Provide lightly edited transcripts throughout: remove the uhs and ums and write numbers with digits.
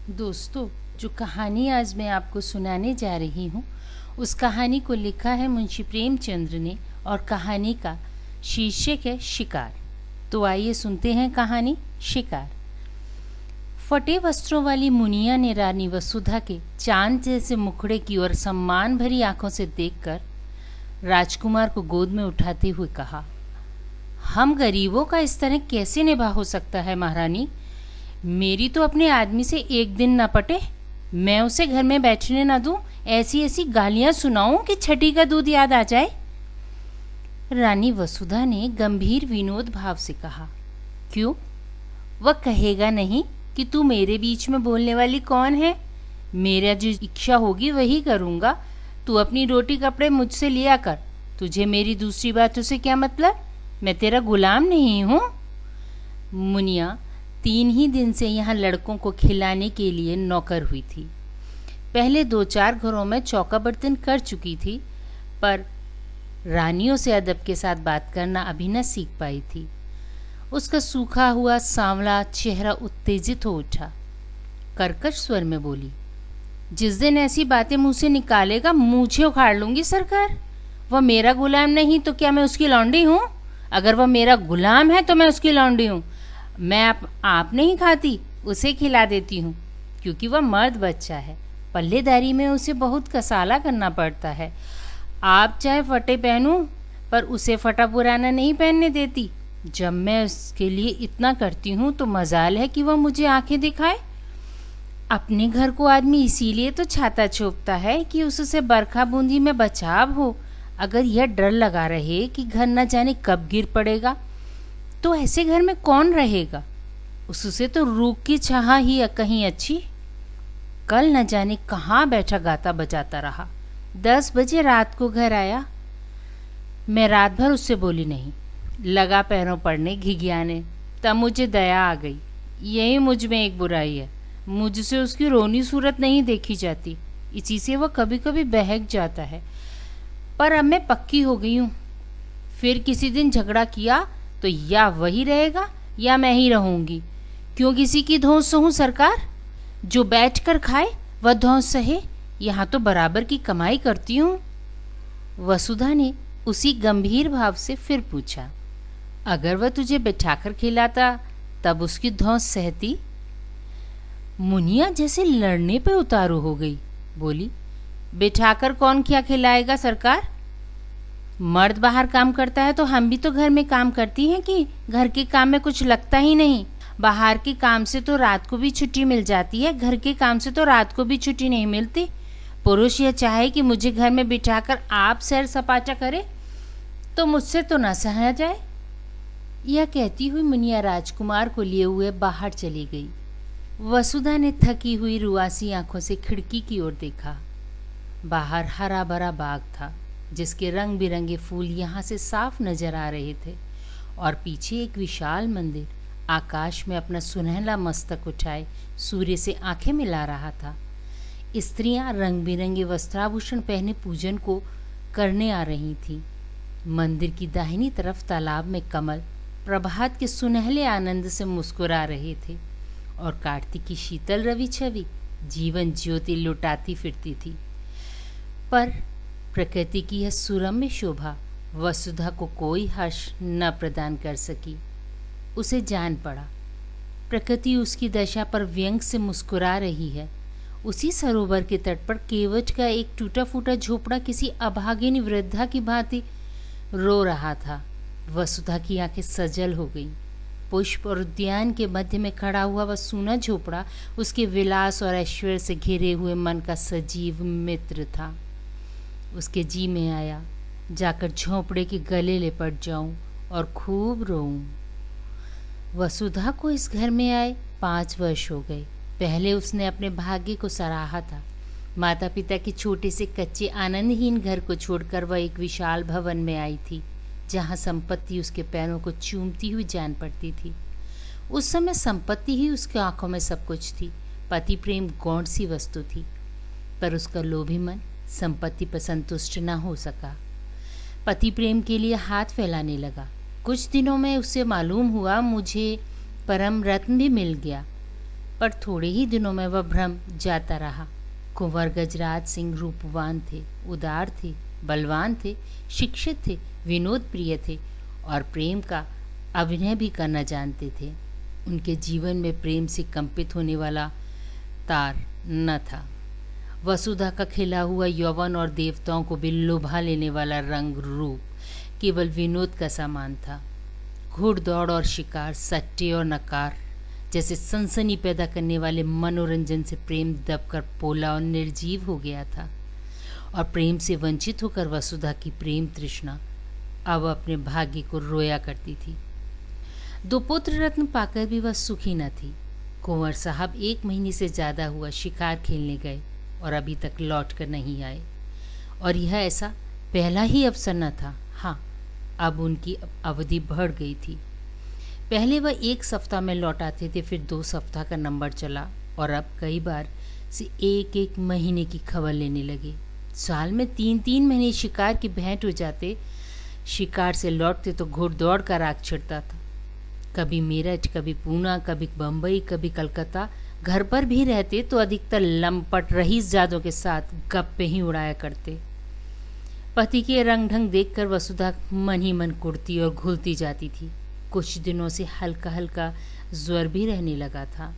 दोस्तों, जो कहानी आज मैं आपको सुनाने जा रही हूँ उस कहानी को लिखा है मुंशी प्रेमचंद्र ने और कहानी का शीर्षक है शिकार। तो आइए सुनते हैं कहानी शिकार। फटे वस्त्रों वाली मुनिया ने रानी वसुधा के चांद जैसे मुखड़े की ओर सम्मान भरी आंखों से देखकर राजकुमार को गोद में उठाते हुए कहा, हम गरीबों का इस तरह कैसे निभा हो सकता है महारानी। मेरी तो अपने आदमी से एक दिन न पटे, मैं उसे घर में बैठने न दूं, ऐसी ऐसी गालियां सुनाऊं कि छठी का दूध याद आ जाए। रानी वसुधा ने गंभीर विनोद भाव से कहा, क्यों, वह कहेगा नहीं कि तू मेरे बीच में बोलने वाली कौन है। मेरा जो इच्छा होगी वही करूंगा। तू अपनी रोटी कपड़े मुझसे लिया कर। तुझे मेरी दूसरी बातों से क्या मतलब? मैं तेरा गुलाम नहीं हूं। मुनिया 3 ही दिन से यहाँ लड़कों को खिलाने के लिए नौकर हुई थी। पहले 2-4 घरों में चौका बर्तन कर चुकी थी, पर रानियों से अदब के साथ बात करना अभी न सीख पाई थी। उसका सूखा हुआ सांवला चेहरा उत्तेजित हो उठा। कर्कश स्वर में बोली, जिस दिन ऐसी बातें मुंह से निकालेगा मूंछें उखाड़ लूंगी सरकार। वह मेरा गुलाम नहीं तो क्या मैं उसकी लौंडी हूँ? अगर वह मेरा गुलाम है तो मैं उसकी लौंडी हूँ। मैं आप नहीं खाती, उसे खिला देती हूँ, क्योंकि वह मर्द बच्चा है। पल्लेदारी में उसे बहुत कसाला करना पड़ता है। आप चाहे फटे पहनूं, पर उसे फटा पुराना नहीं पहनने देती। जब मैं उसके लिए इतना करती हूँ तो मजाल है कि वह मुझे आंखें दिखाए। अपने घर को आदमी इसीलिए तो छाता छोपता है कि उससे बरखा बूंदी में बचाव हो। अगर यह डर लगा रहे कि घर न जाने कब गिर पड़ेगा तो ऐसे घर में कौन रहेगा? उससे तो रूख की छाह ही कहीं अच्छी। कल न जाने कहाँ बैठा गाता बजाता रहा। 10 बजे रात को घर आया। मैं रात भर उससे बोली नहीं, लगा पैरों पड़ने घिघियाने। तब मुझे दया आ गई। यही मुझ में एक बुराई है, मुझसे उसकी रोनी सूरत नहीं देखी जाती, इसी से वह कभी कभी बहक जाता है। पर अब मैं पक्की हो गई हूँ, फिर किसी दिन झगड़ा किया तो या वही रहेगा या मैं ही रहूंगी। क्यों किसी की धौंस सहूं सरकार? जो बैठ कर खाए वह धौंस सहे। यहाँ तो बराबर की कमाई करती हूँ। वसुधा ने उसी गंभीर भाव से फिर पूछा, अगर वह तुझे बिठाकर खिलाता तब उसकी धौंस सहती? मुनिया जैसे लड़ने पे उतारू हो गई। बोली, बिठाकर कौन क्या खिलाएगा सरकार? मर्द बाहर काम करता है तो हम भी तो घर में काम करती हैं कि घर के काम में कुछ लगता ही नहीं। बाहर के काम से तो रात को भी छुट्टी मिल जाती है, घर के काम से तो रात को भी छुट्टी नहीं मिलती। पुरुष यह चाहे कि मुझे घर में बिठाकर आप सैर सपाटा करे तो मुझसे तो न सहा जाए। यह कहती हुई मुनिया राजकुमार को लिए हुए बाहर चली गई। वसुधा ने थकी हुई रुआसी आंखों से खिड़की की ओर देखा। बाहर हरा भरा बाग था, जिसके रंग बिरंगे फूल यहाँ से साफ नजर आ रहे थे, और पीछे एक विशाल मंदिर आकाश में अपना सुनहला मस्तक उठाए सूर्य से आंखें मिला रहा था। स्त्रियां रंग बिरंगे वस्त्राभूषण पहने पूजन को करने आ रही थीं। मंदिर की दाहिनी तरफ तालाब में कमल प्रभात के सुनहले आनंद से मुस्कुरा रहे थे, और कार्तिक की शीतल रवि छवि जीवन ज्योति लुटाती फिरती थी। पर प्रकृति की यह सुरम्य शोभा वसुधा को कोई हर्ष न प्रदान कर सकी। उसे जान पड़ा, प्रकृति उसकी दशा पर व्यंग से मुस्कुरा रही है। उसी सरोवर के तट पर केवट का एक टूटा फूटा झोपड़ा किसी अभागिनी वृद्धा की भांति रो रहा था। वसुधा की आंखें सजल हो गईं। पुष्प और उद्यान के मध्य में खड़ा हुआ वह सूना झोपड़ा उसके विलास और ऐश्वर्य से घिरे हुए मन का सजीव मित्र था। उसके जी में आया, जाकर झोंपड़े के गले लिपट जाऊं और खूब रोऊं। वसुधा को इस घर में आए 5 वर्ष हो गए। पहले उसने अपने भाग्य को सराहा था। माता पिता के छोटे से कच्चे आनंदहीन घर को छोड़कर वह एक विशाल भवन में आई थी, जहाँ संपत्ति उसके पैरों को चूमती हुई जान पड़ती थी। उस समय संपत्ति ही उसकी आंखों में सब कुछ थी। पति प्रेम गौण सी वस्तु थी, पर उसका लोभी मन संपत्ति पर संतुष्ट न हो सका। पति प्रेम के लिए हाथ फैलाने लगा। कुछ दिनों में उसे मालूम हुआ मुझे परम रत्न भी मिल गया। पर थोड़े ही दिनों में वह भ्रम जाता रहा। कुंवर गजराज सिंह रूपवान थे, उदार थे, बलवान थे, शिक्षित थे, विनोद प्रिय थे और प्रेम का अभिनय भी करना जानते थे। उनके जीवन में प्रेम से कंपित होने वाला तार न था। वसुधा का खिला हुआ यौवन और देवताओं को भी लुभा लेने वाला रंग रूप केवल विनोद का सामान था। घुड़दौड़ और शिकार, सट्टे और नकार जैसे सनसनी पैदा करने वाले मनोरंजन से प्रेम दबकर पोला और निर्जीव हो गया था और प्रेम से वंचित होकर वसुधा की प्रेम तृष्णा अब अपने भाग्य को रोया करती थी। 2 पुत्र रत्न पाकर भी वह सुखी न थी। कुंवर साहब 1 महीने से ज़्यादा हुआ शिकार खेलने गए और अभी तक लौट कर नहीं आए और यह ऐसा पहला ही अवसर न था। हाँ, अब उनकी अवधि बढ़ गई थी। पहले वह 1 सप्ताह में लौट आते थे, फिर 2 सप्ताह का नंबर चला और अब कई बार से 1-1 महीने की खबर लेने लगे। साल में 3-3 महीने शिकार की भेंट हो जाते। शिकार से लौटते तो घुड़दौड़ का राग छिड़ता था। कभी मेरठ, कभी पूना, कभी बम्बई, कभी कलकत्ता। घर पर भी रहते तो अधिकतर लंपट रईसजादों के साथ गप्पे ही उड़ाया करते। पति के रंग ढंग देखकर वसुधा मन ही मन कुड़ती और घुलती जाती थी। कुछ दिनों से हल्का हल्का ज्वर भी रहने लगा था।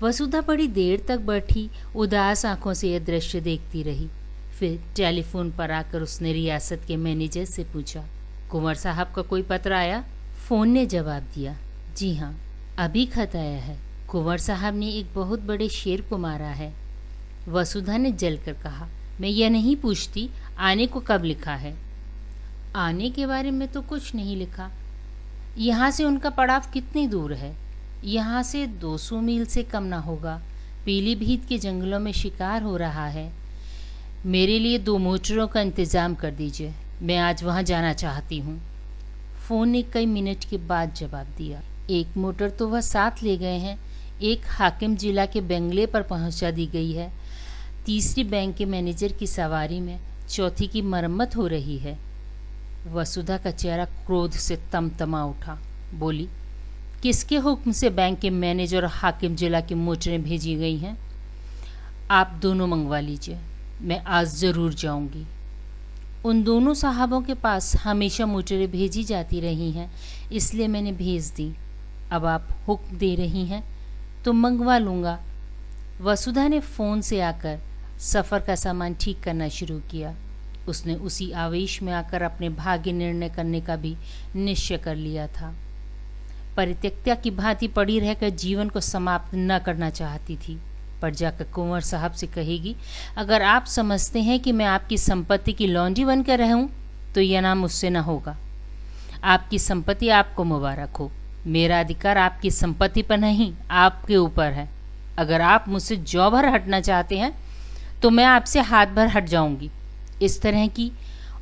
वसुधा बड़ी देर तक बैठी उदास आंखों से यह दृश्य देखती रही। फिर टेलीफोन पर आकर उसने रियासत के मैनेजर से पूछा, कुंवर साहब का कोई पत्र आया? फ़ोन ने जवाब दिया, जी हाँ, अभी खत आया है। कुंवर साहब ने एक बहुत बड़े शेर को मारा है। वसुधा ने जलकर कहा, मैं यह नहीं पूछती आने को कब लिखा है। आने के बारे में तो कुछ नहीं लिखा। यहाँ से उनका पड़ाव कितनी दूर है? यहाँ से 200 मील से कम ना होगा। पीलीभीत के जंगलों में शिकार हो रहा है। मेरे लिए 2 मोटरों का इंतज़ाम कर दीजिए, मैं आज वहाँ जाना चाहती हूँ। फ़ोन ने कई मिनट के बाद जवाब दिया, 1 मोटर तो वह साथ ले गए हैं, 1 हाकिम जिला के बंगले पर पहुँचा दी गई है, 3री बैंक के मैनेजर की सवारी में, 4थी की मरम्मत हो रही है। वसुधा का चेहरा क्रोध से तमतमा उठा। बोली, किसके हुक्म से बैंक के मैनेजर और हाकिम जिला की मोटरें भेजी गई हैं? आप दोनों मंगवा लीजिए, मैं आज ज़रूर जाऊंगी। उन दोनों साहबों के पास हमेशा मोटरें भेजी जाती रही हैं, इसलिए मैंने भेज दी। अब आप हुक्म दे रही हैं तो मंगवा लूँगा। वसुधा ने फ़ोन से आकर सफ़र का सामान ठीक करना शुरू किया। उसने उसी आवेश में आकर अपने भाग्य निर्णय करने का भी निश्चय कर लिया था। परित्यक्ता की भांति पड़ी रहकर जीवन को समाप्त न करना चाहती थी, पर जाकर कुंवर साहब से कहेगी, अगर आप समझते हैं कि मैं आपकी संपत्ति की लौंडी बनकर रहूं तो यह नाम मुझसे न होगा। आपकी संपत्ति आपको मुबारक हो। मेरा अधिकार आपकी संपत्ति पर नहीं, आपके ऊपर है। अगर आप मुझसे जौ भर हटना चाहते हैं तो मैं आपसे हाथ भर हट जाऊंगी। इस तरह की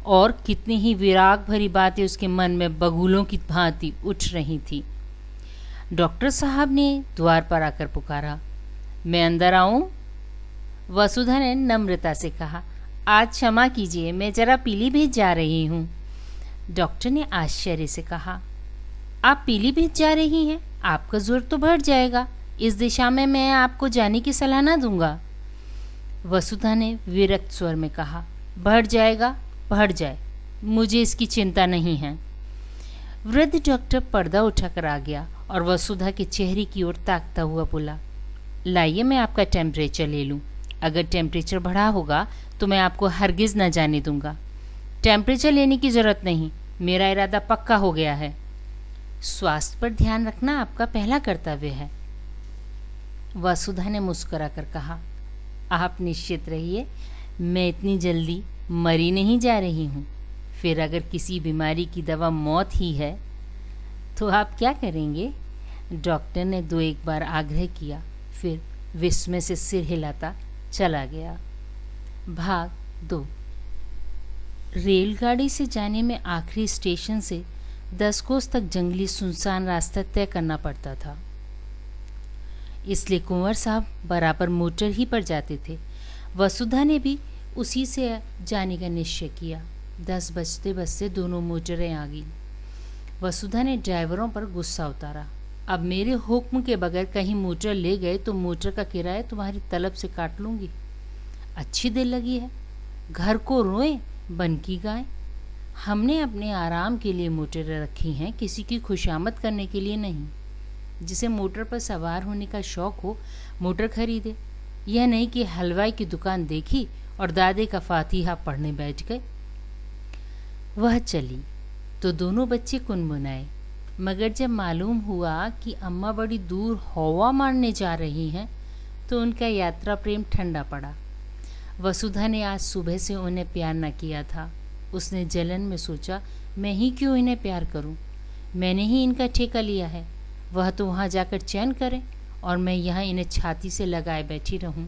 और कितनी ही विराग भरी बातें उसके मन में बगुलों की भांति उठ रही थी। डॉक्टर साहब ने द्वार पर आकर पुकारा, मैं अंदर आऊं? वसुधा ने नम्रता से कहा, आज क्षमा कीजिए, मैं जरा पीलीभीत जा रही हूँ। डॉक्टर ने आश्चर्य से कहा, आप पीलीभीत जा रही हैं? आपका जोर तो बढ़ जाएगा। इस दिशा में मैं आपको जाने की सलाह ना दूंगा। वसुधा ने विरक्त स्वर में कहा, बढ़ जाएगा, बढ़ जाए, मुझे इसकी चिंता नहीं है। वृद्ध डॉक्टर पर्दा उठाकर आ गया और वसुधा के चेहरे की ओर ताकता हुआ बोला, लाइए मैं आपका टेम्परेचर ले लूँ। अगर टेम्परेचर बढ़ा होगा तो मैं आपको हरगिज़ न जाने दूंगा। टेम्परेचर लेने की ज़रूरत नहीं, मेरा इरादा पक्का हो गया है। स्वास्थ्य पर ध्यान रखना आपका पहला कर्तव्य है। वसुधा ने मुस्कुराकर कहा, आप निश्चित रहिए, मैं इतनी जल्दी मरी नहीं जा रही हूँ। फिर अगर किसी बीमारी की दवा मौत ही है तो आप क्या करेंगे? डॉक्टर ने 2-1 बार आग्रह किया, फिर विस्मय से सिर हिलाता चला गया। भाग 2। रेलगाड़ी से जाने में आखिरी स्टेशन से 10 कोस तक जंगली सुनसान रास्ता तय करना पड़ता था, इसलिए कुंवर साहब बराबर मोटर ही पर जाते थे। वसुधा ने भी उसी से जाने का निश्चय किया। 10 बजते बजते दोनों मोटरें आ गईं। वसुधा ने ड्राइवरों पर गुस्सा उतारा, अब मेरे हुक्म के बगैर कहीं मोटर ले गए तो मोटर का किराया तुम्हारी तलब से काट लूँगी। अच्छी दिल लगी है, घर को रोए बन की गाय। हमने अपने आराम के लिए मोटर रखी हैं, किसी की खुशामद करने के लिए नहीं। जिसे मोटर पर सवार होने का शौक़ हो मोटर खरीदे, यह नहीं कि हलवाई की दुकान देखी और दादे का फातिहा पढ़ने बैठ गए। वह चली तो दोनों बच्चे कुनमुनाए, मगर जब मालूम हुआ कि अम्मा बड़ी दूर हवा मारने जा रही हैं तो उनका यात्रा प्रेम ठंडा पड़ा। वसुधा ने आज सुबह से उन्हें प्यार न किया था। उसने जलन में सोचा, मैं ही क्यों इन्हें प्यार करूं? मैंने ही इनका ठेका लिया है। वह तो वहाँ जाकर चैन करें और मैं यहाँ इन्हें छाती से लगाए बैठी रहूं।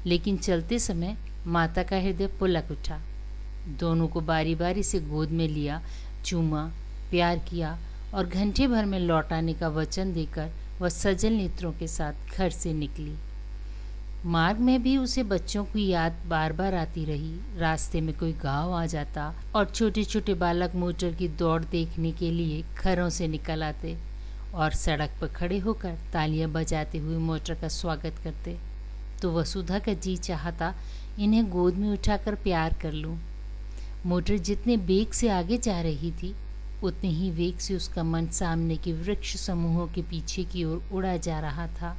लेकिन चलते समय माता का हृदय पुलक उठा। दोनों को बारी बारी से गोद में लिया, चूमा, प्यार किया और घंटे भर में लौट आने का वचन देकर वह सजल नेत्रों के साथ घर से निकली। मार्ग में भी उसे बच्चों की याद बार बार आती रही। रास्ते में कोई गांव आ जाता और छोटे छोटे बालक मोटर की दौड़ देखने के लिए घरों से निकल आते और सड़क पर खड़े होकर तालियां बजाते हुए मोटर का स्वागत करते। तो वसुधा का जी चाहता इन्हें गोद में उठाकर प्यार कर लूं। मोटर जितने वेग से आगे जा रही थी उतने ही वेग से उसका मन सामने के वृक्ष समूहों के पीछे की ओर उड़ा जा रहा था।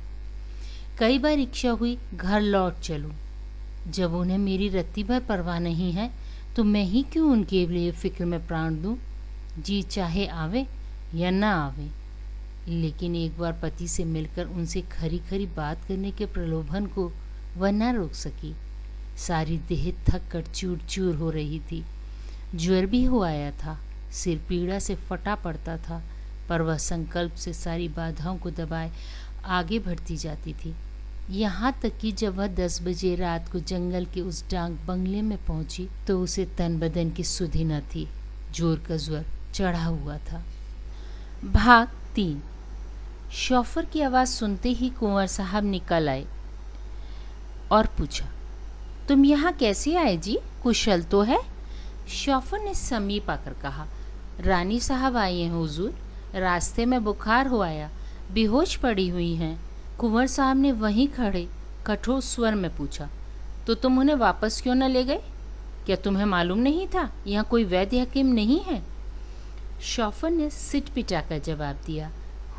कई बार इच्छा हुई घर लौट चलूं। जब उन्हें मेरी रत्ती भर परवाह नहीं है तो मैं ही क्यों उनके लिए फिक्र में प्राण दूं? जी चाहे आवे या ना आवे। लेकिन एक बार पति से मिलकर उनसे खरी खरी बात करने के प्रलोभन को वह न रोक सकी। सारी देह थक कर चूर चूर हो रही थी। ज्वर भी हो आया था, सिर पीड़ा से फटा पड़ता था, पर वह संकल्प से सारी बाधाओं को दबाए आगे बढ़ती जाती थी। यहाँ तक कि जब वह 10 बजे रात को जंगल के उस डाक बंगले में पहुंची तो उसे तन बदन की सुधि न थी। जोर का ज्वर चढ़ा हुआ था। भाग 3। शॉफर की आवाज़ सुनते ही कुंवर साहब निकल आए और पूछा, तुम यहाँ कैसे आए जी? कुशल तो है? शॉफर ने समीप आकर कहा, रानी साहब आई हैं हुजूर। रास्ते में बुखार हो आया, बेहोश पड़ी हुई हैं। कुंवर साहब ने वहीं खड़े कठोर स्वर में पूछा, तो तुम उन्हें वापस क्यों न ले गए? क्या तुम्हें मालूम नहीं था यहाँ कोई वैद्य हकीम नहीं है? शॉफर ने सिट पिटाकर जवाब दिया,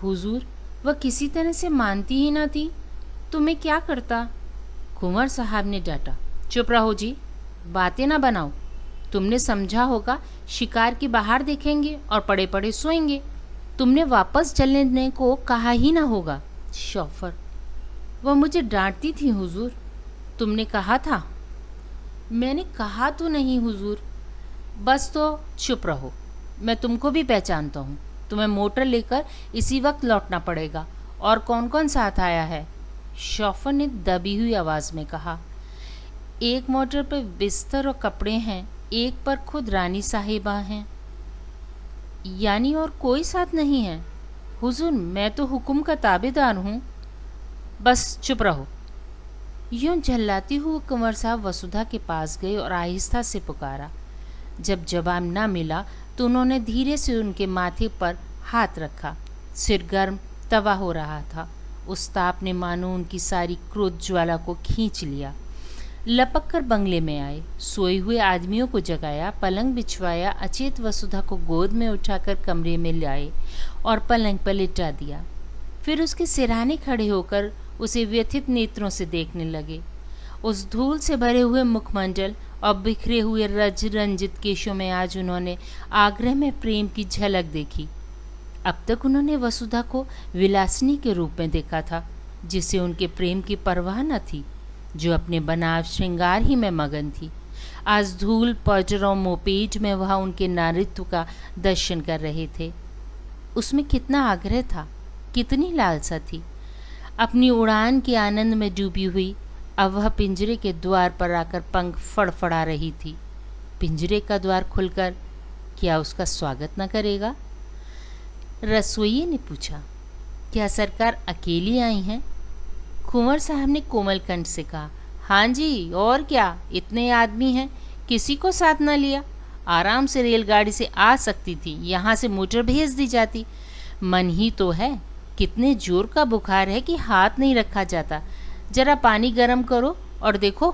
हुजूर वह किसी तरह से मानती ही न थी तो मैं क्या करता? कुंवर साहब ने डांटा, चुप रहो जी, बातें ना बनाओ। तुमने समझा होगा शिकार की बाहर देखेंगे और पड़े पड़े सोएंगे। तुमने वापस चलने को कहा ही ना होगा। शॉफर, वह मुझे डांटती थी हुजूर। तुमने कहा था? मैंने कहा तो नहीं हुजूर। बस तो चुप रहो, मैं तुमको भी पहचानता हूँ। तुम्हें मोटर लेकर इसी वक्त लौटना पड़ेगा। और कौन कौन साथ आया है? शॉफर ने दबी हुई आवाज़ में कहा, एक मोटर पर बिस्तर और कपड़े हैं, एक पर खुद रानी साहिबा हैं। यानी और कोई साथ नहीं है? हुजूर मैं तो हुक्म का ताबेदार हूँ। बस चुप रहो। यूं झल्लाती हुए कुंवर साहब वसुधा के पास गए और आहिस्ता से पुकारा। जब जवाब न मिला तो उन्होंने धीरे से उनके माथे पर हाथ रखा। सिर गर्म तवा हो रहा था। उस ताप ने मानो उनकी सारी क्रोध ज्वाला को खींच लिया। लपक कर बंगले में आए, सोए हुए आदमियों को जगाया, पलंग बिछवाया, अचेत वसुधा को गोद में उठाकर कमरे में लाए और पलंग पर लिटा दिया। फिर उसके सिरहाने खड़े होकर उसे व्यथित नेत्रों से देखने लगे। उस धूल से भरे हुए मुखमंडल और बिखरे हुए रज रंजित केशों में आज उन्होंने आग्रह में प्रेम की झलक देखी। अब तक उन्होंने वसुधा को विलासिनी के रूप में देखा था, जिसे उनके प्रेम की परवाह न थी, जो अपने बनाव श्रृंगार ही में मगन थी। आज धूल पजरों मोपेट में वह उनके नारित्व का दर्शन कर रहे थे। उसमें कितना आग्रह था, कितनी लालसा थी। अपनी उड़ान के आनंद में डूबी हुई अब वह पिंजरे के द्वार पर आकर पंख फड़फड़ा रही थी। पिंजरे का द्वार खुलकर क्या उसका स्वागत न करेगा? रसोइये ने पूछा, क्या सरकार अकेली आई हैं? कुंवर साहब ने कोमल कंठ से कहा, हाँ जी, और क्या, इतने आदमी हैं, किसी को साथ न लिया। आराम से रेलगाड़ी से आ सकती थी, यहाँ से मोटर भेज दी जाती। मन ही तो है, कितने जोर का बुखार है कि हाथ नहीं रखा जाता। जरा पानी गर्म करो और देखो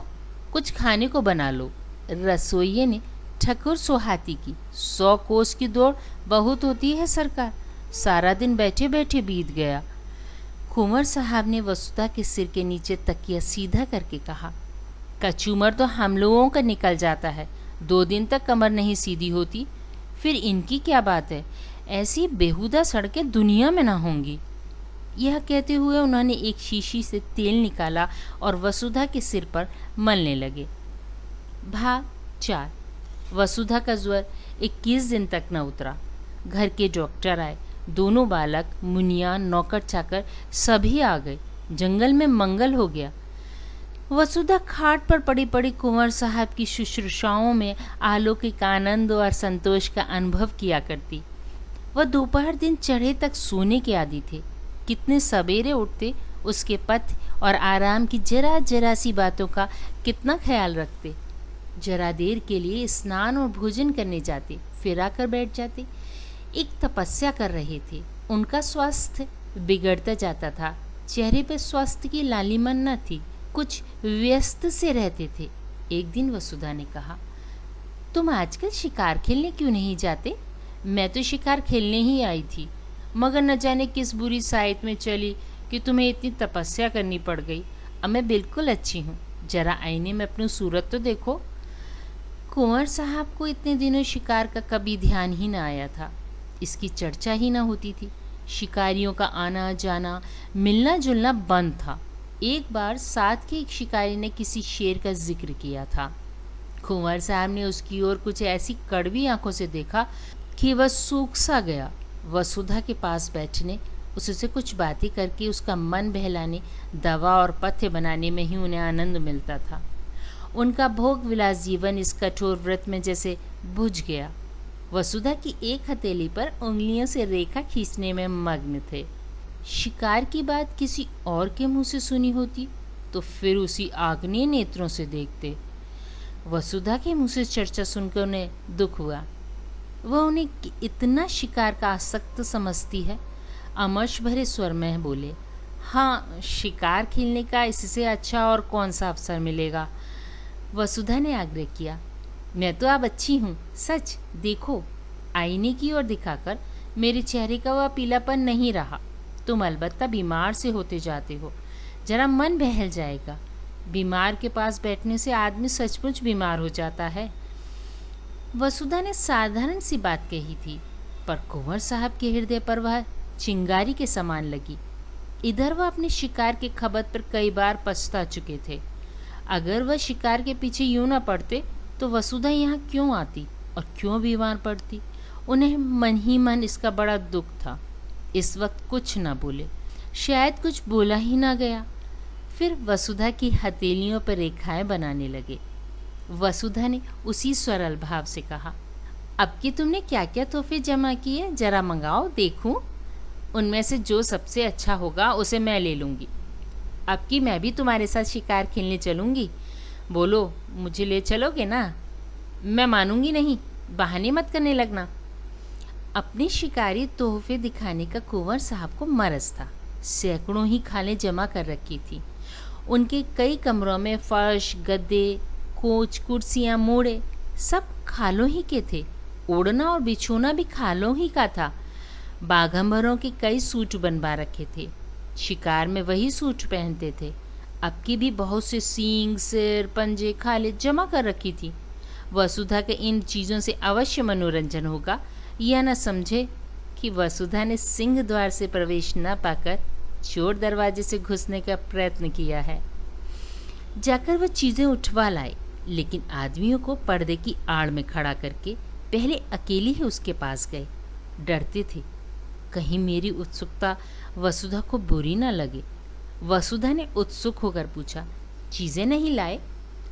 कुछ खाने को बना लो। रसोइये ने ठकुर सुहाती की। 100 कोस की दौड़ बहुत होती है सरकार, सारा दिन बैठे बैठे बीत गया। कुंवर साहब ने वसुधा के सिर के नीचे तकिया सीधा करके कहा, कचूमर तो हम लोगों का निकल जाता है, 2 दिन तक कमर नहीं सीधी होती, फिर इनकी क्या बात है, ऐसी बेहुदा सड़कें दुनिया में ना होंगी। यह कहते हुए उन्होंने एक शीशी से तेल निकाला और वसुधा के सिर पर मलने लगे। भाग 4। वसुधा का ज्वर 21 दिन तक न उतरा। घर के डॉक्टर आए, दोनों बालक, मुनिया, नौकर चाकर सभी आ गए। जंगल में मंगल हो गया। वसुधा खाट पर पड़ी पड़ी कुंवर साहब की शुश्रूषाओं में अलौकिक आनंद और संतोष का अनुभव किया करती। वह दोपहर दिन चढ़े तक सोने के आदी थे। कितने सवेरे उठते, उसके पथ्य और आराम की जरा जरा सी बातों का कितना ख्याल रखते। जरा देर के लिए स्नान और भोजन करने जाते, फिर आकर बैठ जाते। एक तपस्या कर रहे थे। उनका स्वास्थ्य बिगड़ता जाता था। चेहरे पर स्वास्थ्य की लालिमा न थी, कुछ व्यस्त से रहते थे। एक दिन वसुधा ने कहा, तुम आजकल शिकार खेलने क्यों नहीं जाते? मैं तो शिकार खेलने ही आई थी, मगर न जाने किस बुरी साइट में चली कि तुम्हें इतनी तपस्या करनी पड़ गई। अब मैं बिल्कुल अच्छी हूँ, जरा आईने में अपनी सूरत तो देखो। कुंवर साहब को इतने दिनों शिकार का कभी ध्यान ही न आया था। इसकी चर्चा ही न होती थी। शिकारियों का आना जाना, मिलना जुलना बंद था। एक बार साथ के एक शिकारी ने किसी शेर का जिक्र किया था। कुंवर साहब ने उसकी ओर कुछ ऐसी कड़वी आंखों से देखा कि वह सूख सा गया। वसुधा के पास बैठने, उससे कुछ बातें करके उसका मन बहलाने, दवा और पथ्य बनाने में ही उन्हें आनंद मिलता था। उनका भोग विलास जीवन इस कठोर व्रत में जैसे बुझ गया। वसुधा की एक हथेली पर उंगलियों से रेखा खींचने में मग्न थे। शिकार की बात किसी और के मुंह से सुनी होती तो फिर उसी आग्नेय नेत्रों से देखते। वसुधा के मुंह से चर्चा सुनकर उन्हें दुख हुआ। वह उन्हें इतना शिकार का आसक्त समझती है। अमर्ष भरे स्वर में बोले, हाँ, शिकार खेलने का इससे अच्छा और कौन सा अवसर मिलेगा। वसुधा ने आग्रह किया, मैं तो अब अच्छी हूँ, सच देखो। आईने की ओर दिखाकर, मेरे चेहरे का वह पीलापन नहीं रहा। तुम अलबत्ता बीमार से होते जाते हो, जरा मन बहल जाएगा। बीमार के पास बैठने से आदमी सचमुच बीमार हो जाता है। वसुधा ने साधारण सी बात कही थी, पर कुंवर साहब के हृदय पर वह चिंगारी के समान लगी। इधर वह अपने शिकार के खबत पर कई बार पछता चुके थे। अगर वह शिकार के पीछे यूं न पड़ते तो वसुधा यहाँ क्यों आती और क्यों बीमार पड़ती। उन्हें मन ही मन इसका बड़ा दुख था। इस वक्त कुछ न बोले, शायद कुछ बोला ही ना गया। फिर वसुधा की हथेलियों पर रेखाएं बनाने लगे। वसुधा ने उसी सरल भाव से कहा, अब कि तुमने क्या क्या तोहफे जमा किए, जरा मंगाओ देखूं। उनमें से जो सबसे अच्छा होगा उसे मैं ले लूँगी। अब कि मैं भी तुम्हारे साथ शिकार खेलने चलूँगी। बोलो, मुझे ले चलोगे ना? मैं मानूंगी नहीं, बहाने मत करने लगना। अपने शिकारी तोहफे दिखाने का कुंवर साहब को मरज था। सैकड़ों ही खालें जमा कर रखी थी। उनके कई कमरों में फर्श, गद्दे, कोच, कुर्सियाँ, मोड़े सब खालों ही के थे। ओढ़ना और बिछोना भी खालों ही का था। बाघंबरों के कई सूट बनवा रखे थे। शिकार में वही सूट पहनते थे। अब की भी बहुत से सींग, सिर, पंजे, खाले जमा कर रखी थी। वसुधा के इन चीज़ों से अवश्य मनोरंजन होगा। यह न समझे कि वसुधा ने सिंह द्वार से प्रवेश न पाकर चोर दरवाजे से घुसने का प्रयत्न किया है। जाकर वह चीज़ें उठवा लाए, लेकिन आदमियों को पर्दे की आड़ में खड़ा करके पहले अकेले ही उसके पास गए। डरते थे कहीं मेरी उत्सुकता वसुधा को बुरी न लगे। वसुधा ने उत्सुक होकर पूछा, चीज़ें नहीं लाए?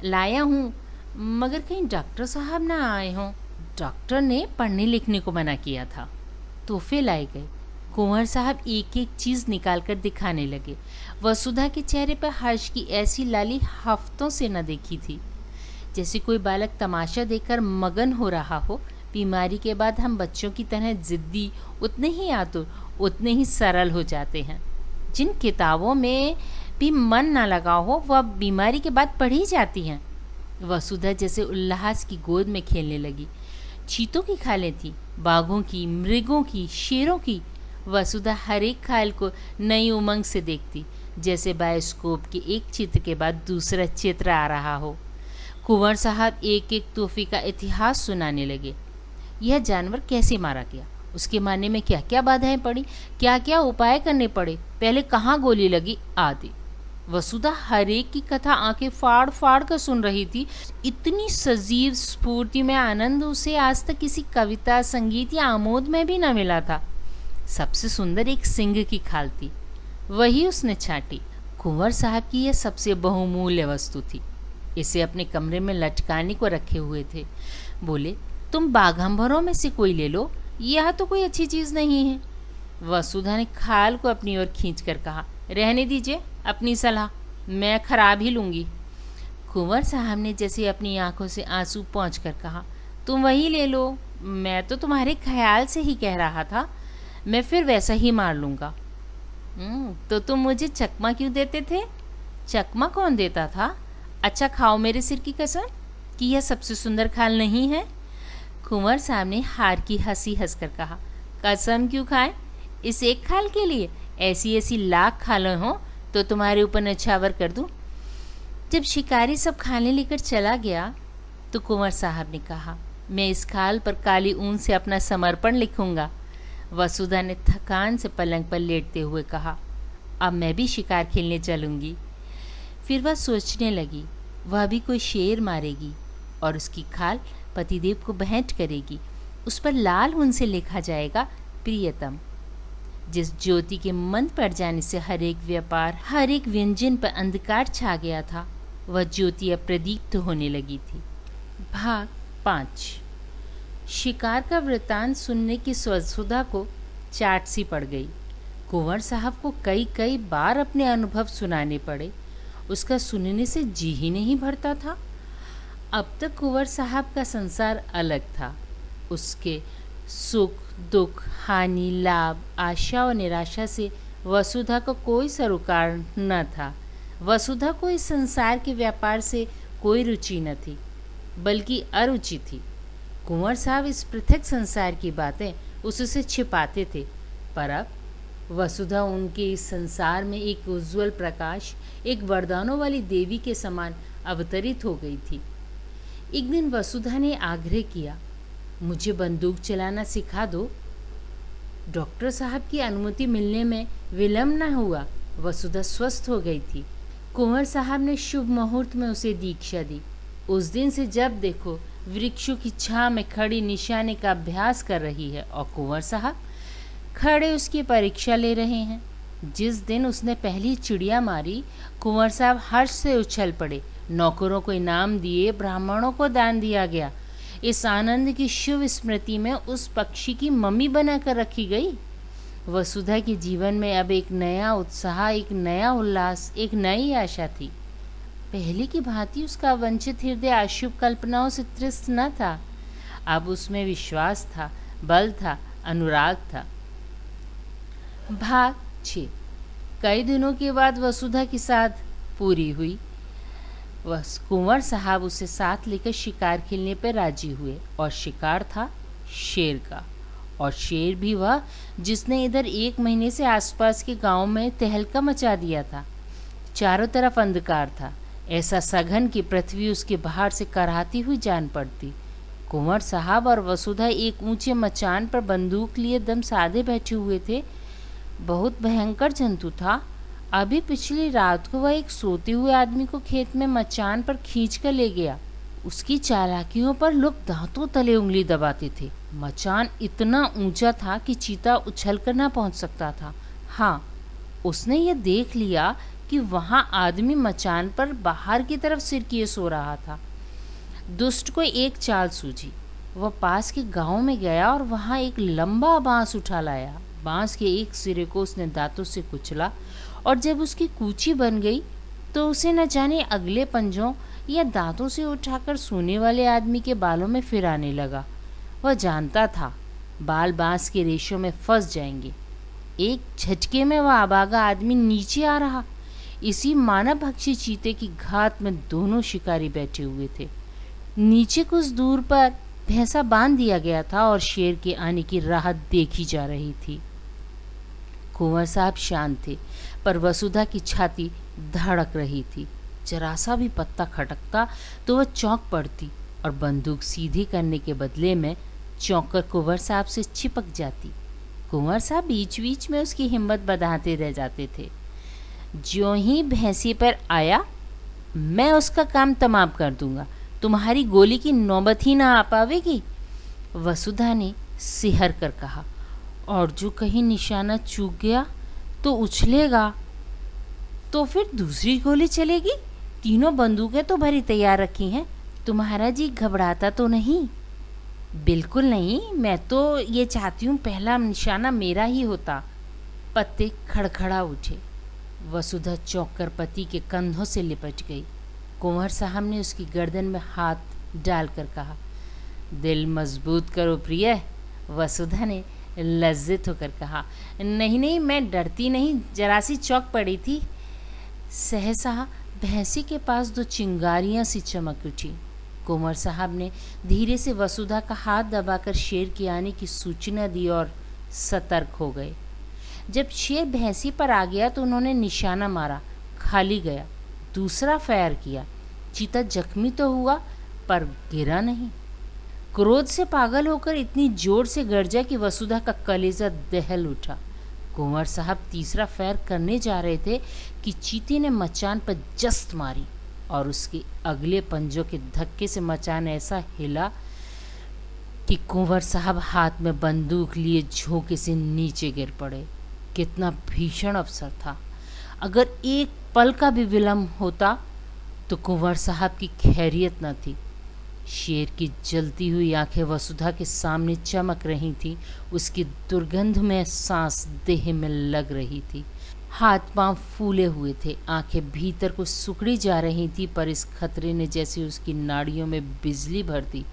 लाया हूँ, मगर कहीं डॉक्टर साहब ना आए हों। डॉक्टर ने पढ़ने लिखने को मना किया था। तोहफे लाए गए। कुंवर साहब एक एक चीज़ निकाल कर दिखाने लगे। वसुधा के चेहरे पर हर्ष की ऐसी लाली हफ्तों से न देखी थी। जैसे कोई बालक तमाशा देखकर मगन हो रहा हो, बीमारी के बाद हम बच्चों की तरह ज़िद्दी, उतने ही आतुर, उतने ही सरल हो जाते हैं। जिन किताबों में भी मन ना लगा हो वह बीमारी के बाद पढ़ी जाती हैं। वसुधा जैसे उल्लास की गोद में खेलने लगी। चीतों की खालें थी, बाघों की, मृगों की, शेरों की। वसुधा हर एक खाल को नई उमंग से देखती, जैसे बायोस्कोप के एक चित्र के बाद दूसरा चित्र आ रहा हो। कुंवर साहब एक एक तोहफे का इतिहास सुनाने लगे। यह जानवर कैसे मारा गया, उसके मारने में क्या क्या बाधाएं पड़ी, क्या क्या उपाय करने पड़े, पहले कहाँ गोली लगी, आदि। वसुधा हर एक की कथा आंखें फाड़ फाड़ कर सुन रही थी। इतनी सजीव स्फूर्ति में आनंद उसे आज तक किसी कविता, संगीत या आमोद में भी न मिला था। सबसे सुंदर एक सिंह की खाल थी, वही उसने छाटी। कुंवर साहब की यह सबसे बहुमूल्य वस्तु थी। इसे अपने कमरे में लटकाने को रखे हुए थे। बोले, तुम बाघंबरों में से कोई ले लो, यह तो कोई अच्छी चीज़ नहीं है। वसुधा ने खाल को अपनी ओर खींचकर कहा, रहने दीजिए, अपनी सलाह, मैं खराब ही लूँगी। कुंवर साहब ने जैसे अपनी आंखों से आंसू पोंछकर कहा, तुम वही ले लो, मैं तो तुम्हारे ख्याल से ही कह रहा था, मैं फिर वैसा ही मार लूँगा। तो तुम मुझे चकमा क्यों देते थे? चकमा कौन देता था? अच्छा खाओ मेरे सिर की कसम कि यह सबसे सुंदर खाल नहीं है। कुंवर साहब ने हार की हंसी हंसकर कहा, कसम क्यों खाएं? इस एक खाल के लिए ऐसी ऐसी लाख खालें हों तो तुम्हारे ऊपर नछावर कर दूं। जब शिकारी सब खाने लेकर चला गया तो कुंवर साहब ने कहा, मैं इस खाल पर काली ऊन से अपना समर्पण लिखूंगा। वसुधा ने थकान से पलंग पर लेटते हुए कहा, अब मैं भी शिकार खेलने चलूँगी। फिर वह सोचने लगी, वह भी कोई शेर मारेगी और उसकी खाल पतिदेव को भेंट करेगी। उस पर लाल ऊन से लिखा जाएगा, प्रियतम। जिस ज्योति के मंद पड़ जाने से हर एक व्यापार, हर एक व्यंजन पर अंधकार छा गया था, वह ज्योति अब प्रदीप्त होने लगी थी। भाग 5। शिकार का वृतांत सुनने की वसुधा को चाट सी पड़ गई। कुंवर साहब को कई कई बार अपने अनुभव सुनाने पड़े। उसका सुनने से जी ही नहीं भरता था। अब तक कुंवर साहब का संसार अलग था। उसके सुख, दुख, हानि, लाभ, आशा और निराशा से वसुधा को कोई सरोकार न था। वसुधा को इस संसार के व्यापार से कोई रुचि न थी, बल्कि अरुचि थी। कुंवर साहब इस पृथक संसार की बातें उससे छिपाते थे, पर अब वसुधा उनके इस संसार में एक उज्ज्वल प्रकाश, एक वरदानों वाली देवी के समान अवतरित हो गई थी। एक दिन वसुधा ने आग्रह किया, मुझे बंदूक चलाना सिखा दो। डॉक्टर साहब की अनुमति मिलने में विलम्ब न हुआ। वसुधा स्वस्थ हो गई थी। कुंवर साहब ने शुभ मुहूर्त में उसे दीक्षा दी। उस दिन से जब देखो वृक्षों की छां में खड़ी निशाने का अभ्यास कर रही है और कुंवर साहब खड़े उसकी परीक्षा ले रहे हैं। जिस दिन उसने पहली चिड़िया मारी, कुंवर साहब हर्ष से उछल पड़े। नौकरों को इनाम दिए, ब्राह्मणों को दान दिया गया। इस आनंद की शुभ स्मृति में उस पक्षी की मम्मी बनाकर रखी गई। वसुधा के जीवन में अब एक नया उत्साह, एक नया उल्लास, एक नई आशा थी। पहले की भांति उसका वंचित हृदय अशुभ कल्पनाओं से त्रस्त न था। अब उसमें विश्वास था, बल था, अनुराग था। भाग 6। कई दिनों के बाद वसुधा की साथ पूरी हुई। कुंवर साहब उसे साथ लेकर शिकार खेलने पर राजी हुए और शिकार था शेर का। और शेर भी वह जिसने इधर 1 महीने से आसपास के गांव में तहलका मचा दिया था। चारों तरफ अंधकार था, ऐसा सघन कि पृथ्वी उसके बाहर से कराहती हुई जान पड़ती। कुंवर साहब और वसुधा एक ऊंचे मचान पर बंदूक लिए दम साधे बैठे हुए थे। बहुत भयंकर जंतु था। अभी पिछली रात को वह एक सोते हुए आदमी को खेत में मचान पर खींच कर ले गया। उसकी चालाकियों पर लोग दांतों तले उंगली दबाते थे। मचान इतना ऊंचा था कि चीता उछल कर ना पहुंच सकता था। हाँ, उसने ये देख लिया कि वहाँ आदमी मचान पर बाहर की तरफ सिर किए सो रहा था। दुष्ट को एक चाल सूझी। वह पास के गांव में गया और वहाँ एक लंबा बांस उठा लाया। बांस के एक सिरे को उसने दांतों से कुचला और जब उसकी कूची बन गई तो उसे न जाने अगले पंजों या दांतों से उठाकर सोने वाले आदमी के बालों में फिराने लगा। वह जानता था बाल बांस के रेशों में फंस जाएंगे। एक झटके में वह अभागा आदमी नीचे आ रहा। इसी मानव भक्षी चीते की घात में दोनों शिकारी बैठे हुए थे। नीचे कुछ दूर पर भैंसा बांध दिया गया था और शेर के आने की राह देखी जा रही थी। कुंवर साहब शांत थे, पर वसुधा की छाती धड़क रही थी। जरा सा भी पत्ता खटकता तो वह चौंक पड़ती और बंदूक सीधी करने के बदले में चौंक कर कुंवर साहब से चिपक जाती। कुंवर साहब बीच बीच में उसकी हिम्मत बढ़ाते रह जाते थे। ज्यों ही भैंसी पर आया, मैं उसका काम तमाम कर दूंगा, तुम्हारी गोली की नौबत ही ना आ पावेगी, वसुधा ने सिहर कर कहा। और जो कहीं निशाना चूक गया तो उछलेगा, तो फिर दूसरी गोली चलेगी। तीनों बंदूकें तो भरी तैयार रखी हैं। तुम्हारा जी घबराता तो नहीं? बिल्कुल नहीं, मैं तो ये चाहती हूँ पहला निशाना मेरा ही होता। पत्ते खड़खड़ा उठे। वसुधा चौंक कर पति के कंधों से लिपट गई। कुंवर साहब ने उसकी गर्दन में हाथ डालकर कहा, दिल मजबूत करो प्रिय। वसुधा ने लज्जित होकर कहा, नहीं नहीं, मैं डरती नहीं, जरा सी चौंक पड़ी थी। सहसा भैंसी के पास दो चिंगारियां सी चमक उठी। कुंवर साहब ने धीरे से वसुधा का हाथ दबाकर शेर के आने की सूचना दी और सतर्क हो गए। जब शेर भैंसी पर आ गया तो उन्होंने निशाना मारा, खाली गया। दूसरा फायर किया। चीता जख्मी तो हुआ पर गिरा नहीं। क्रोध से पागल होकर इतनी जोर से गरजा कि वसुधा का कलेजा दहल उठा। कुंवर साहब तीसरा फायर करने जा रहे थे कि चीते ने मचान पर जस्त मारी और उसके अगले पंजों के धक्के से मचान ऐसा हिला कि कुंवर साहब हाथ में बंदूक लिए झोंके से नीचे गिर पड़े। कितना भीषण अवसर था! अगर एक पल का भी विलंब होता तो कुंवर साहब की खैरियत न थी। शेर की जलती हुई आंखें वसुधा के सामने चमक रही थीं। उसकी दुर्गंध में सांस देह में लग रही थी। हाथ पांव फूले हुए थे, आंखें भीतर को सुकड़ी जा रही थी, पर इस खतरे ने जैसे उसकी नाड़ियों में बिजली भर दी।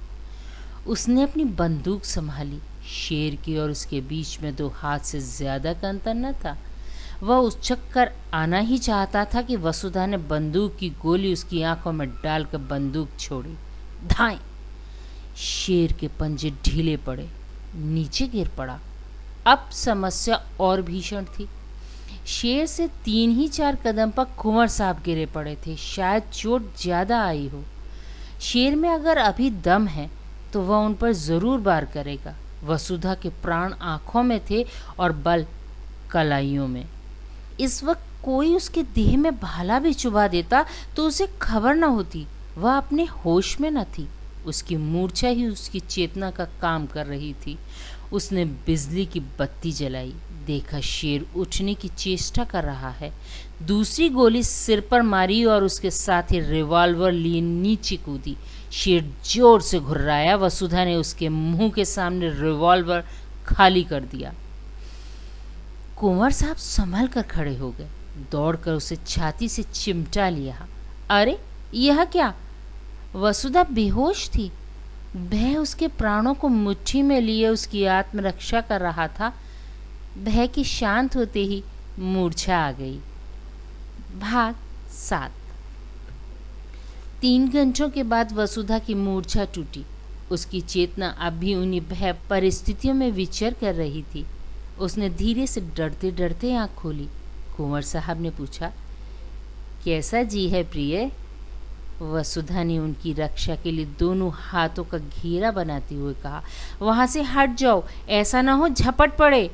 उसने अपनी बंदूक संभाली। शेर की और उसके बीच में 2 हाथ से ज्यादा का अंतर न था। वह उछक कर आना ही चाहता था कि वसुधा ने बंदूक की गोली उसकी आंखों में डालकर बंदूक छोड़ी। धाएं! शेर के पंजे ढीले पड़े, नीचे गिर पड़ा। अब समस्या और भीषण थी। शेर से 3 ही 4 कदम पर कुंवर साहब गिरे पड़े थे। शायद चोट ज्यादा आई हो। शेर में अगर अभी दम है तो वह उन पर जरूर वार करेगा। वसुधा के प्राण आंखों में थे और बल कलाइयों में। इस वक्त कोई उसके देह में भाला भी चुभा देता तो उसे खबर न होती। वह अपने होश में न थी। उसकी मूर्छा ही उसकी चेतना का काम कर रही थी। उसने बिजली की बत्ती जलाई। देखा शेर उठने की चेष्टा कर रहा है। दूसरी गोली सिर पर मारी और उसके साथ ही रिवॉल्वर लिए नीचे कूदी। शेर जोर से घुर्राया। वसुधा ने उसके मुंह के सामने रिवॉल्वर खाली कर दिया। कुंवर साहब संभल कर खड़े हो गए। दौड़कर उसे छाती से चिमटा लिया। अरे यह क्या! वसुधा बेहोश थी। भय उसके प्राणों को मुट्ठी में लिए उसकी आत्मरक्षा कर रहा था। भय की शांत होते ही मूर्छा आ गई। भाग 7। 3 घंटों के बाद वसुधा की मूर्छा टूटी। उसकी चेतना अब भी उन्हीं भय परिस्थितियों में विचर कर रही थी। उसने धीरे से डरते डरते आंख खोली। कुंवर साहब ने पूछा, कैसा जी है प्रिय? वसुधा ने उनकी रक्षा के लिए दोनों हाथों का घेरा बनाते हुए कहा, वहां से हट जाओ, ऐसा ना हो झपट पड़े।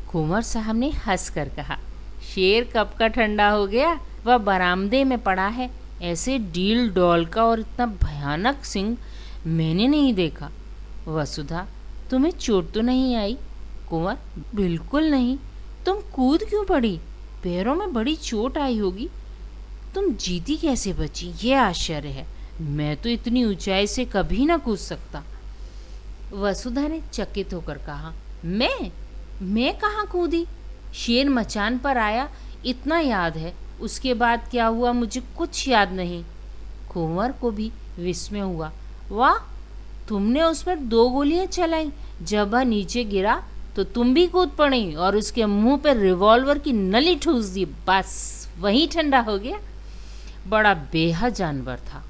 कुंवर साहब ने हंसकर कहा, शेर कब का ठंडा हो गया, वह बरामदे में पड़ा है। ऐसे डील डॉल का और इतना भयानक सिंह मैंने नहीं देखा। वसुधा, तुम्हें चोट तो नहीं आई? कुंवर, बिल्कुल नहीं। तुम कूद क्यों पड़ी? पैरों में बड़ी चोट आई होगी। तुम जीती कैसे बची, ये आश्चर्य है। मैं तो इतनी ऊंचाई से कभी ना कूद सकता। वसुधा ने चकित होकर कहा, मैं कहाँ कूदी? शेर मचान पर आया, इतना याद है। उसके बाद क्या हुआ मुझे कुछ याद नहीं। कुंवर को भी विस्मय हुआ। वाह, तुमने उस पर 2 गोलियां चलाई। जब वह नीचे गिरा तो तुम भी कूद पड़ी और उसके मुंह पर रिवॉल्वर की नली ठूस दी। बस वहीं ठंडा हो गया। बड़ा बेहद जानवर था।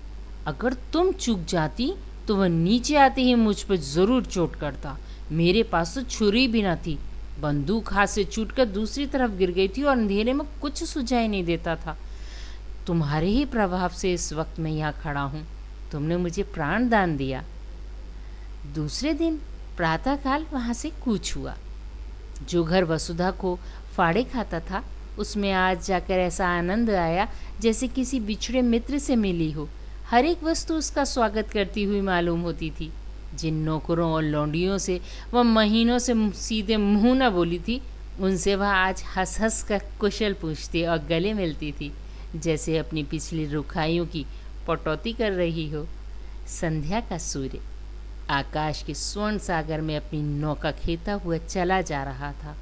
अगर तुम चूक जाती तो वह नीचे आते ही मुझ पर ज़रूर चोट करता। मेरे पास तो छुरी भी न थी। बंदूक हाथ से छूटकर दूसरी तरफ गिर गई थी और अंधेरे में कुछ सुझाई नहीं देता था। तुम्हारे ही प्रभाव से इस वक्त मैं यहाँ खड़ा हूँ। तुमने मुझे प्राण दान दिया। दूसरे दिन प्रातःकाल वहाँ से कूच हुआ। जो घर वसुधा को फाड़े खाता था उसमें आज जाकर ऐसा आनंद आया जैसे किसी बिछड़े मित्र से मिली हो। हर एक वस्तु उसका स्वागत करती हुई मालूम होती थी। जिन नौकरों और लौंडियों से वह महीनों से सीधे मुंह न बोली थी, उनसे वह आज हंस हंस कर कुशल पूछती और गले मिलती थी, जैसे अपनी पिछली रुखाइयों की पटौती कर रही हो। संध्या का सूर्य आकाश के स्वर्ण सागर में अपनी नौका खेता हुआ चला जा रहा था।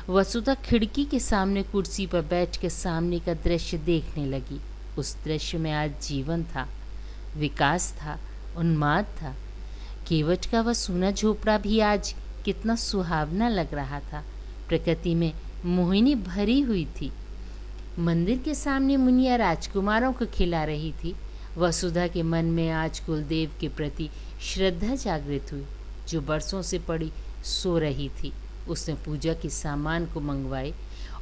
वसुधा खिड़की के सामने कुर्सी पर बैठ के सामने का दृश्य देखने लगी। उस दृश्य में आज जीवन था, विकास था, उन्माद था। केवट का वह सूना झोपड़ा भी आज कितना सुहावना लग रहा था। प्रकृति में मोहिनी भरी हुई थी। मंदिर के सामने मुनिया राजकुमारों को खिला रही थी। वसुधा के मन में आज कुलदेव के प्रति श्रद्धा जागृत हुई, जो बरसों से पड़ी सो रही थी। उसने पूजा के सामान को मंगवाए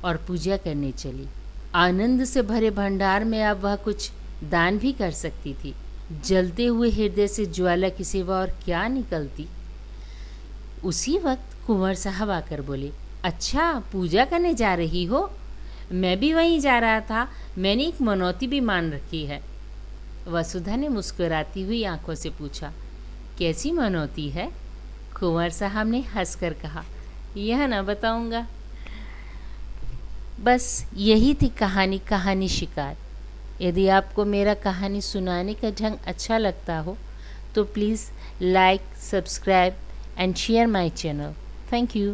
और पूजा करने चली। आनंद से भरे भंडार में अब वह कुछ दान भी कर सकती थी। जलते हुए हृदय से ज्वाला की सिवा और क्या निकलती। उसी वक्त कुंवर साहब आकर बोले, अच्छा पूजा करने जा रही हो? मैं भी वहीं जा रहा था। मैंने एक मनौती भी मान रखी है। वसुधा ने मुस्कुराती हुई आंखों से पूछा, कैसी मनौती है? कुंवर साहब ने हंसकर कहा, यह ना बताऊंगा। बस यही थी कहानी शिकार। यदि आपको मेरा कहानी सुनाने का ढंग अच्छा लगता हो तो please like, subscribe and share my channel. Thank you.